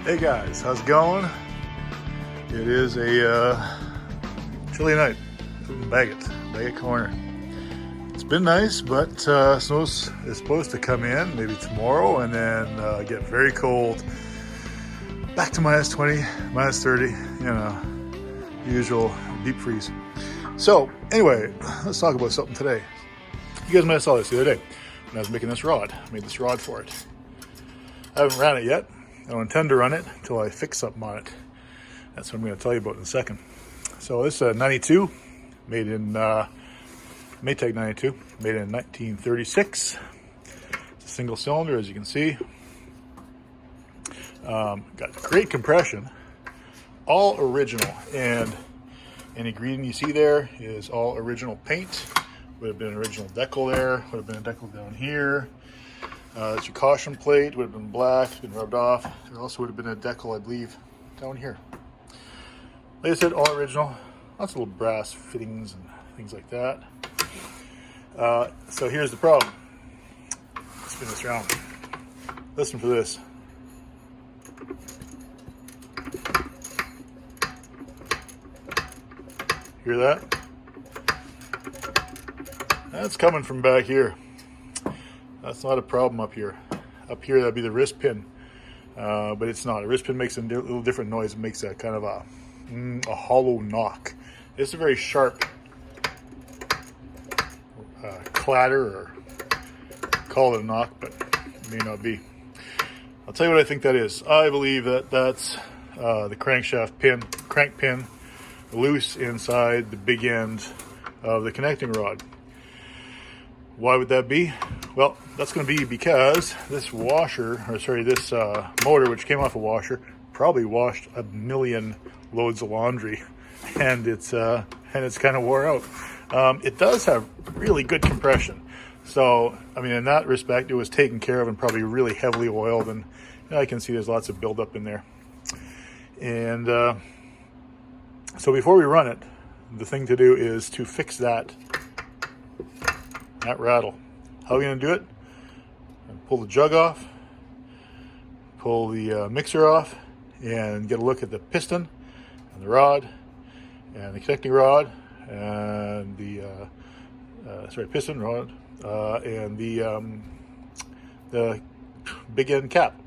Hey guys, how's it going? It is a chilly night in Bagot Corner. It's been nice, but snow is supposed to come in maybe tomorrow and then get very cold. Back to minus 20, minus 30, you know, usual deep freeze. So anyway, let's talk about something today. You guys might have saw this the other day when I was making this rod. I made this rod for it. I haven't ran it yet. I don't intend to run it until I fix something on it. That's what I'm going to tell you about in a second. So this is a 92, made in Maytag 92, made in 1936. It's a single cylinder, as you can see. Got great compression, all original, and any green you see there is all original paint. Would have been an original decal there, would have been a decal down here. That's your caution plate, would have been black, been rubbed off. There also would have been a decal, I believe, down here. Like I said, all original. Lots of little brass fittings and things like that. So here's the problem. Spin this around. Listen for this. Hear that? That's coming from back here. That's not a problem up here. Up here, that'd be the wrist pin, but it's not. A wrist pin makes a little different noise. It makes a kind of a hollow knock. It's a very sharp clatter, or call it a knock, but it may not be. I'll tell you what I think that is. I believe that that's the crankshaft pin, crank pin, loose inside the big end of the connecting rod. Why would that be? Well, that's going to be because this washer, or sorry, this motor, which came off a washer, probably washed a million loads of laundry, and it's kind of wore out. It does have really good compression, so I mean, in that respect, it was taken care of and probably really heavily oiled, and you know, I can see there's lots of buildup in there. And so before we run it, the thing to do is to fix that rattle. How are we going to do it? Pull the jug off, pull the mixer off, and get a look at the piston and the rod and the connecting rod and the piston rod and the big end cap.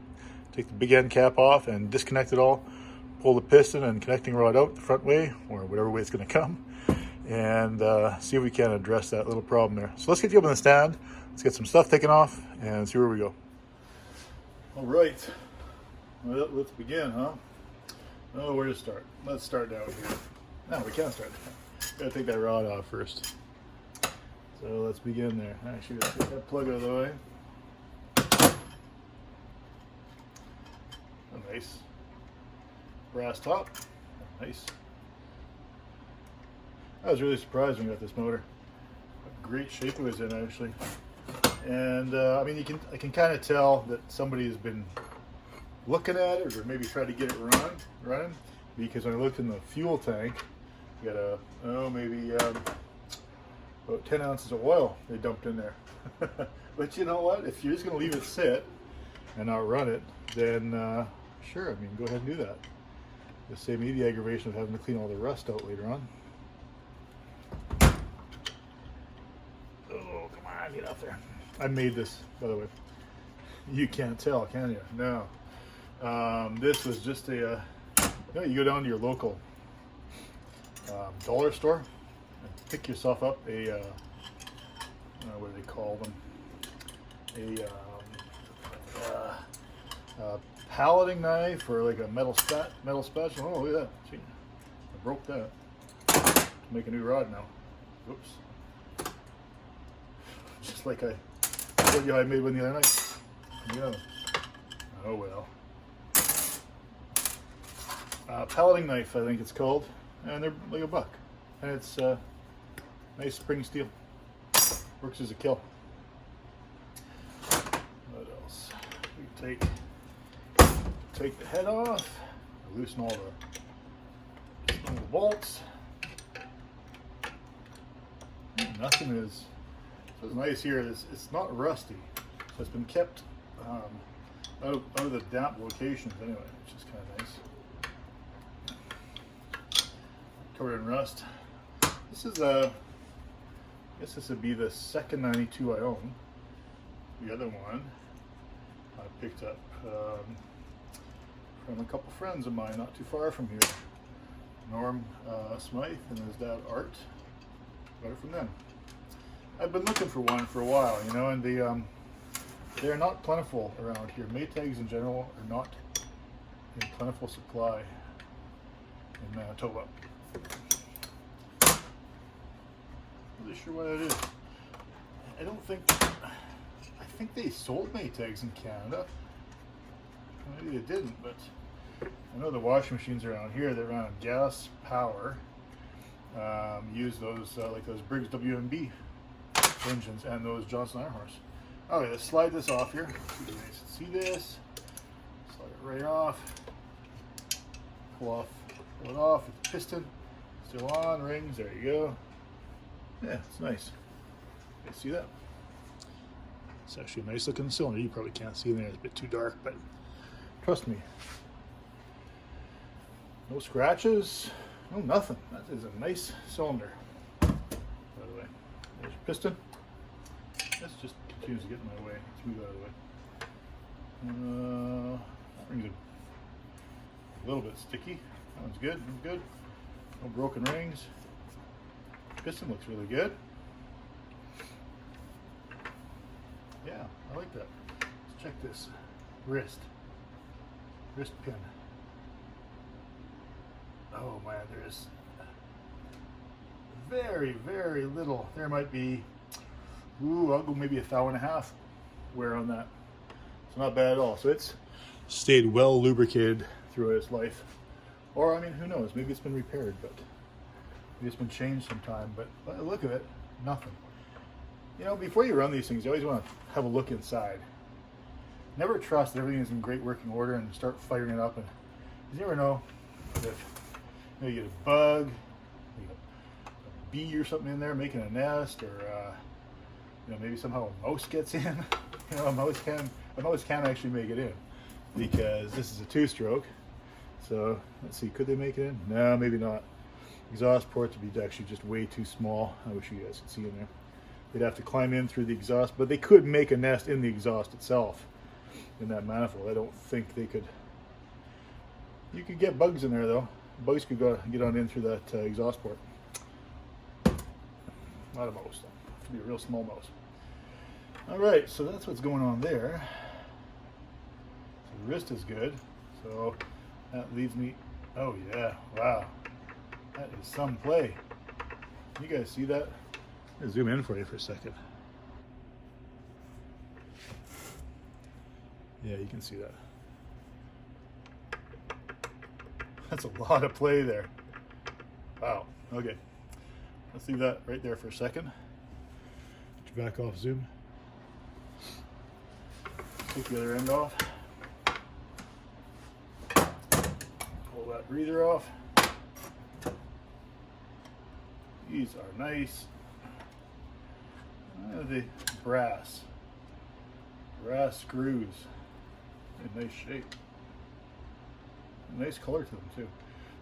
Take the big end cap off and disconnect it all. Pull the piston and connecting rod out the front way, or whatever way it's going to come, and see if we can address that little problem there. So let's get you up on the stand. Let's get some stuff taken off and see where we go. All right, well, let's begin, huh? Oh, where to start? Let's start down here. No, we can't start there. Gotta take that rod off first. So let's begin there. Actually, let's get that plug out of the way. A nice brass top. Nice. I was really surprised when I got this motor. What great shape it was in, actually. And I mean, I can kind of tell that somebody has been looking at it, or maybe tried to get it running, because when I looked in the fuel tank, we got maybe about 10 ounces of oil they dumped in there. But you know what? If you're just going to leave it sit and not run it, then sure, I mean, go ahead and do that. Just save me the aggravation of having to clean all the rust out later on. Oh, come on, get out there. I made this, by the way. You can't tell, can you? No. This was just a, you go down to your local dollar store and pick yourself up a, what do they call them? A paletting knife, or like a metal spatula. Oh, look at that. See, I broke that. To make a new rod now. Whoops. Just like I told you how I made one the other night. Yeah. Oh well. Paletting knife, I think it's called, and they're like $1, and it's nice spring steel. Works as a kill. What else? We take the head off, loosen all the bolts. Nothing is. What's nice here is it's not rusty, so it's been kept out of the damp locations anyway, which is kind of nice. Covered in rust. This is I guess this would be the second 92 I own. The other one I picked up from a couple friends of mine not too far from here. Norm Smythe and his dad Art. Got it from them. I've been looking for one for a while, you know, and they're not plentiful around here. Maytags in general are not in plentiful supply in Manitoba. Not really sure why that is. I think they sold Maytags in Canada. Maybe they didn't, but I know the washing machines around here, they're on gas power. Use those like those Briggs WMB engines and those Johnson Iron Horse. Okay, let's slide this off here. See this? Slide it right off. Pull it off with the piston. Still on, rings, there you go. Yeah, it's nice. You see that? It's actually a nice looking cylinder. You probably can't see in there, it's a bit too dark, but trust me. No scratches, no nothing. That is a nice cylinder. By the way, there's your piston. This just continues to get in my way. Let's move out of the way. That ring's a little bit sticky. That one's good. Good. No broken rings. Piston looks really good. Yeah, I like that. Let's check this wrist pin. Oh man, there's very, very little. There might be, I'll go maybe 1.5 thou wear on that. It's not bad at all. So it's stayed well lubricated throughout its life. Or I mean, who knows? Maybe it's been repaired, but maybe it's been changed sometime. But by the look of it, nothing. You know, before you run these things, you always want to have a look inside. Never trust that everything is in great working order and start firing it up. And you never know if you get a bug, you get a bee or something in there making a nest, or you know, maybe somehow a mouse gets in. You know, a mouse can actually make it in because this is a 2-stroke. So let's see, could they make it in? No, maybe not. Exhaust ports would be actually just way too small. I wish you guys could see in there. They'd have to climb in through the exhaust, but they could make a nest in the exhaust itself, in that manifold. I don't think they could. You could get bugs in there though. Bugs could get on in through that exhaust port. Not a mouse though. It could be a real small mouse. All right, so that's what's going on there. So the wrist is good. So that leaves me. Oh yeah! Wow, that is some play. You guys see that? I'll zoom in for you for a second. Yeah, you can see that. That's a lot of play there. Wow. Okay. Let's leave that right there for a second. Back off zoom. Take the other end off. Pull that breather off. These are nice. The brass screws in nice shape. Nice color to them too.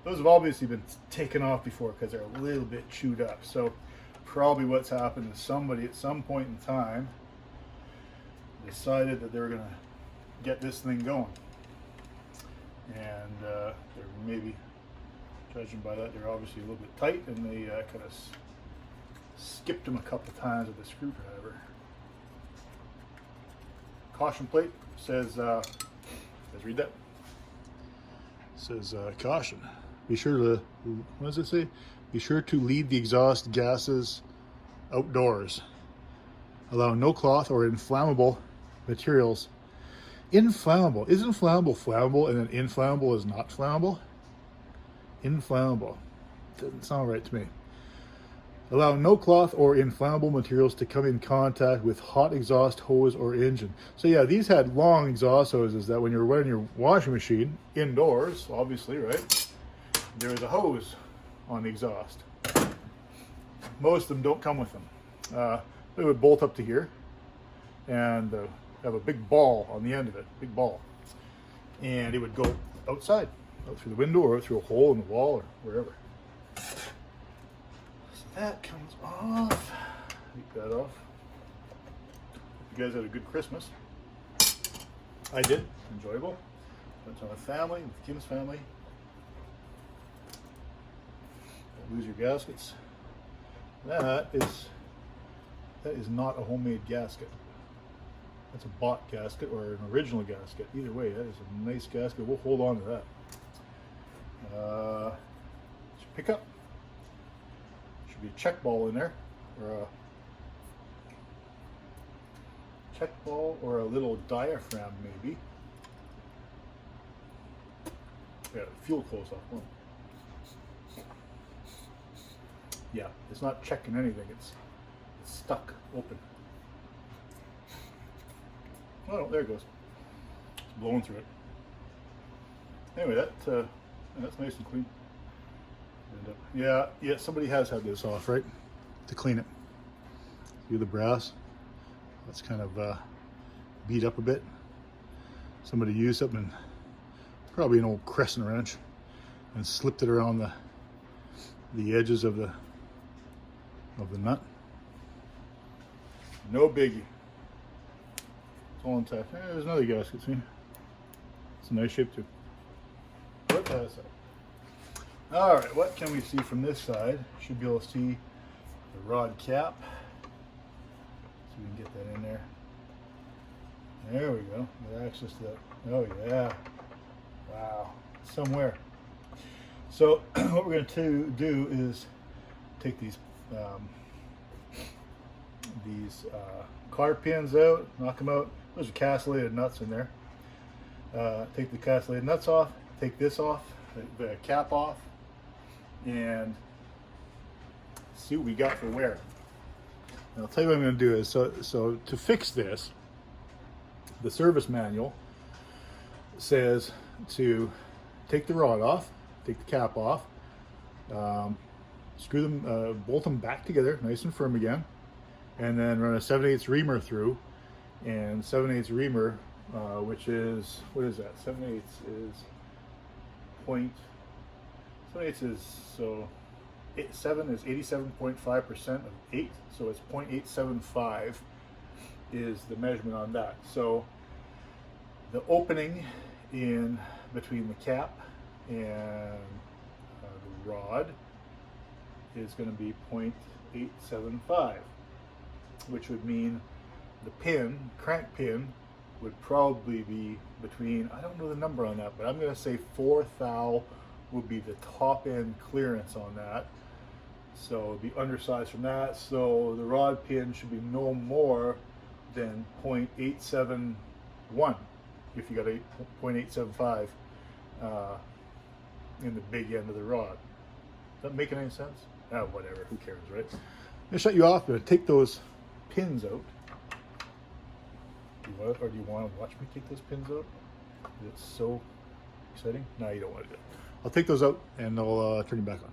Those have obviously been taken off before because they're a little bit chewed up. So probably what's happened is somebody at some point in time decided that they were going to get this thing going. And they're maybe, judging by that, they're obviously a little bit tight, and they kind of skipped them a couple times with the screwdriver. Caution plate says, let's read that. It says, caution. Be sure to, what does it say? Be sure to lead the exhaust gases outdoors. Allow no cloth or inflammable materials. Inflammable. Isn't flammable flammable and then inflammable is not flammable? Inflammable. Doesn't sound right to me. Allow no cloth or inflammable materials to come in contact with hot exhaust hose or engine. So yeah, these had long exhaust hoses that when you're running your washing machine indoors, obviously, right? There is a hose on the exhaust. Most of them don't come with them. They would bolt up to here, and the have a big ball on the end of it, big ball. And it would go outside, out through the window or out through a hole in the wall or wherever. So that comes off. Take that off. Hope you guys had a good Christmas. I did. Enjoyable. Went to my family, with Kim's family. Don't lose your gaskets. That is not a homemade gasket. That's a bought gasket or an original gasket. Either way, that is a nice gasket. We'll hold on to that. Pick up. Should be a check ball in there, or a check ball, or a little diaphragm maybe. Yeah, fuel close off. Oh. Yeah, it's not checking anything. It's stuck open. Oh, there it goes. It's blowing through it. Anyway, that's nice and clean. And, yeah, somebody has had this off, right? To clean it. See the brass? That's kind of beat up a bit. Somebody used it, and probably an old crescent wrench, and slipped it around the edges of the nut. No biggie. It's all intact. There's another gasket, see? It's a nice shape too. What that side? All right, what can we see from this side? Should be able to see the rod cap. So we can get that in there. There we go. Get access to that. Oh yeah. Wow. Somewhere. So what we're going to do is take these cotter pins out, knock them out. Those are castellated nuts in there. Take the castellated nuts off, take this off, the cap off, and see what we got for wear. And I'll tell you what I'm going to do is, so to fix this, the service manual says to take the rod off, take the cap off, screw them, bolt them back together nice and firm again, and then run a 7/8 reamer through. And 7/8 reamer, which is, what is that? 7/8 is point. 7/8 is, so 7 is 87.5% of 8, so it's 0.875 is the measurement on that. So the opening in between the cap and the rod is going to be 0.875, which would mean the pin, crank pin, would probably be between, I don't know the number on that, but I'm going to say 4 thou would be the top end clearance on that. So it'd be undersized from that. So the rod pin should be no more than 0.871 if you got a 0.875 in the big end of the rod. Is that making any sense? Oh, whatever, who cares, right? I'm gonna shut you off, but take those pins out. Do you want to watch me take those pins out? It's so exciting. No, you don't want to do it. I'll take those out and I'll turn you back on.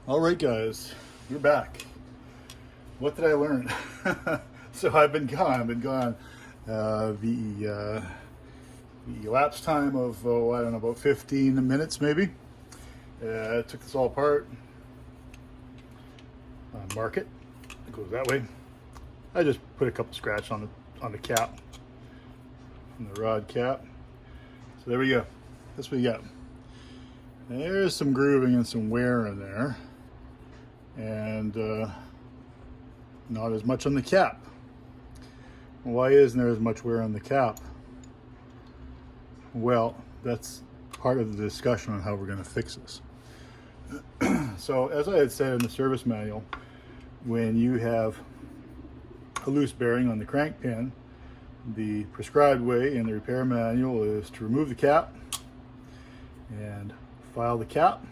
All right, guys, we're back. What did I learn? So I've been gone. The elapsed time of, I don't know, about 15 minutes maybe. I took this all apart. Mark it. It goes that way. I just put a couple scratches on the cap, on the rod cap. So there we go. That's what you got. There's some grooving and some wear in there, and not as much on the cap. Why isn't there as much wear on the cap? Well, that's part of the discussion on how we're going to fix this. So as I had said in the service manual, when you have a loose bearing on the crank pin, the prescribed way in the repair manual is to remove the cap and file the cap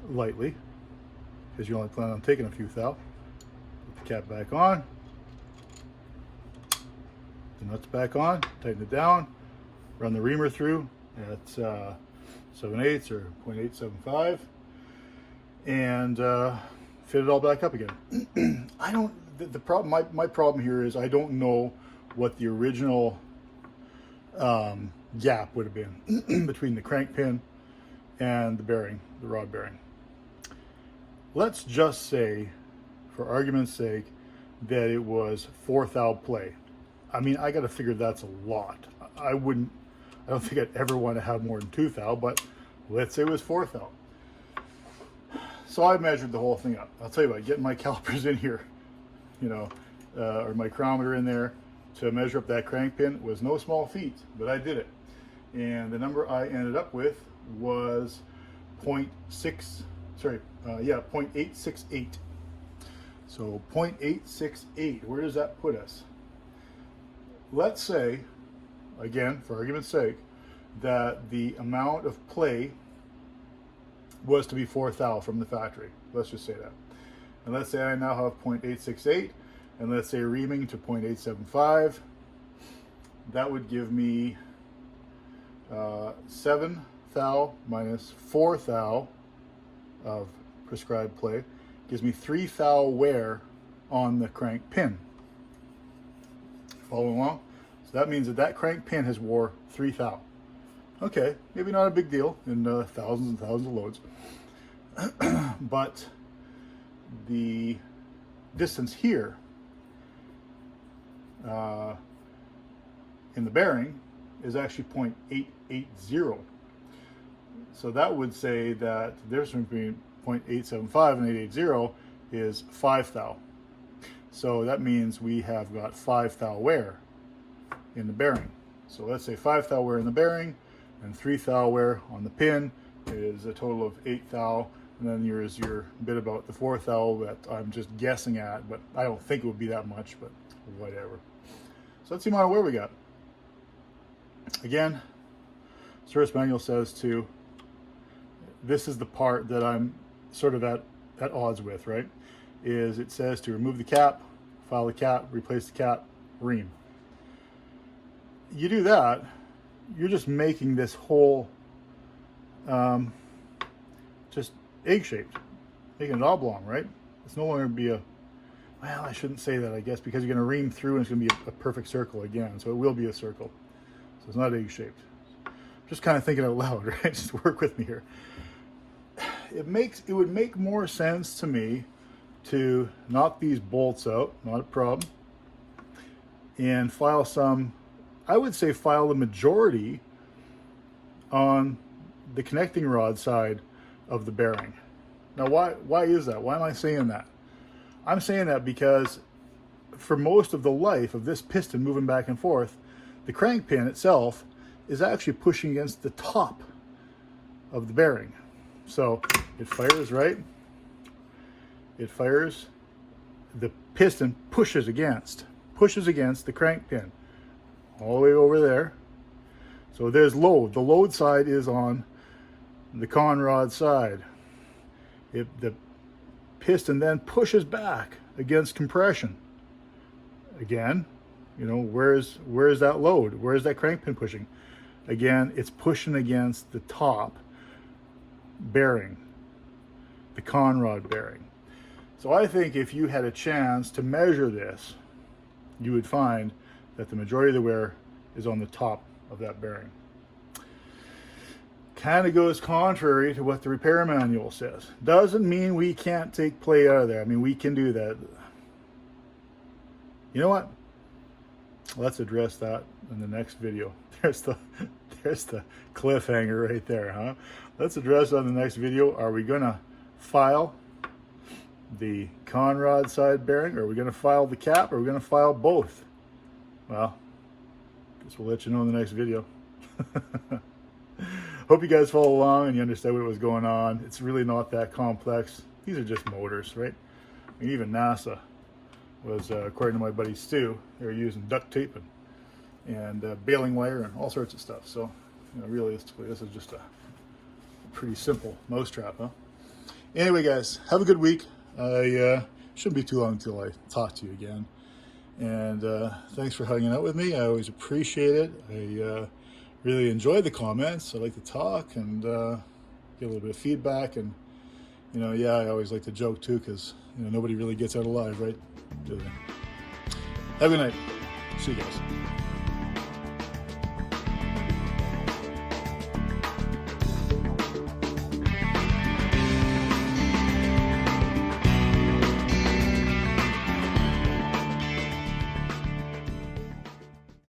lightly, because you only plan on taking a few thou. Put the cap back on, the nuts back on, tighten it down, run the reamer through at 7/8 or 0.875, and fit it all back up again. the problem, my problem here is I don't know what the original gap would have been between the crank pin and the bearing, the rod bearing. Let's just say, for argument's sake, that it was 4 thou play. I mean, I got to figure that's a lot. I don't think I'd ever want to have more than 2 thou, but let's say it was 4 thou. So I measured the whole thing up. I'll tell you what, getting my calipers in here, you know, or my chronometer in there to measure up that crank pin was no small feat, but I did it. And the number I ended up with was 0.868. So 0.868, where does that put us? Let's say, again, for argument's sake, that the amount of play was to be 4 thou from the factory. Let's just say that. And let's say I now have 0.868, and let's say reaming to 0.875. That would give me 7 thou minus 4 thou of prescribed play. Gives me 3 thou wear on the crank pin. Following along? So that means that crank pin has wore 3 thou. Okay, maybe not a big deal in thousands and thousands of loads. But the distance here in the bearing is actually 0.880. So that would say that the difference between 0.875 and 880 is 5 thou. So that means we have got 5 thou wear in the bearing. So let's say 5 thou wear in the bearing and 3 thou wear on the pin is a total of 8 thou. And then there's your bit about the 4 thou that I'm just guessing at, but I don't think it would be that much, but whatever. So let's see the amount of wear we got. Again, service manual says to, this is the part that I'm sort of at odds with, right? Is it says to remove the cap, file the cap, replace the cap, ream. You do that, you're just making this whole just egg-shaped, making it oblong, right? It's no longer be a, well, I shouldn't say that, I guess, because you're going to ream through and it's going to be a perfect circle again. So it will be a circle. So it's not egg-shaped. Just kind of thinking out loud, right? Just work with me here. It would make more sense to me to knock these bolts out, not a problem, and file some, I would say file the majority on the connecting rod side of the bearing. Now, why is that? Why am I saying that? I'm saying that because for most of the life of this piston moving back and forth, the crank pin itself is actually pushing against the top of the bearing. So it fires, right? It fires. The piston pushes against the crank pin all the way over there. So there's load. The load side is on the con rod side. The piston then pushes back against compression. Again, you know, where's that load? Where's that crank pin pushing? Again, it's pushing against the top bearing, the con rod bearing. So I think if you had a chance to measure this, you would find that the majority of the wear is on the top of that bearing. Kind of goes contrary to what the repair manual says. Doesn't mean we can't take play out of there. I mean, we can do that. You know what? Let's address that in the next video. There's the cliffhanger right there, huh? Let's address that in the next video. Are we gonna file the con rod side bearing, or are we gonna file the cap, or are we gonna file both? Well, guess we'll let you know in the next video. Hope you guys follow along and you understand what was going on. It's really not that complex. These are just motors, right? I mean, even NASA was, according to my buddy Stu, they were using duct tape and baling wire and all sorts of stuff. So, you know, realistically, this is just a pretty simple mousetrap, huh? Anyway, guys, have a good week. I shouldn't be too long until I talk to you again. And thanks for hanging out with me. I always appreciate it. I really enjoy the comments. I like to talk and get a little bit of feedback. And You know, yeah, I always like to joke too, because nobody really gets out alive, right? Have a good night. See you guys.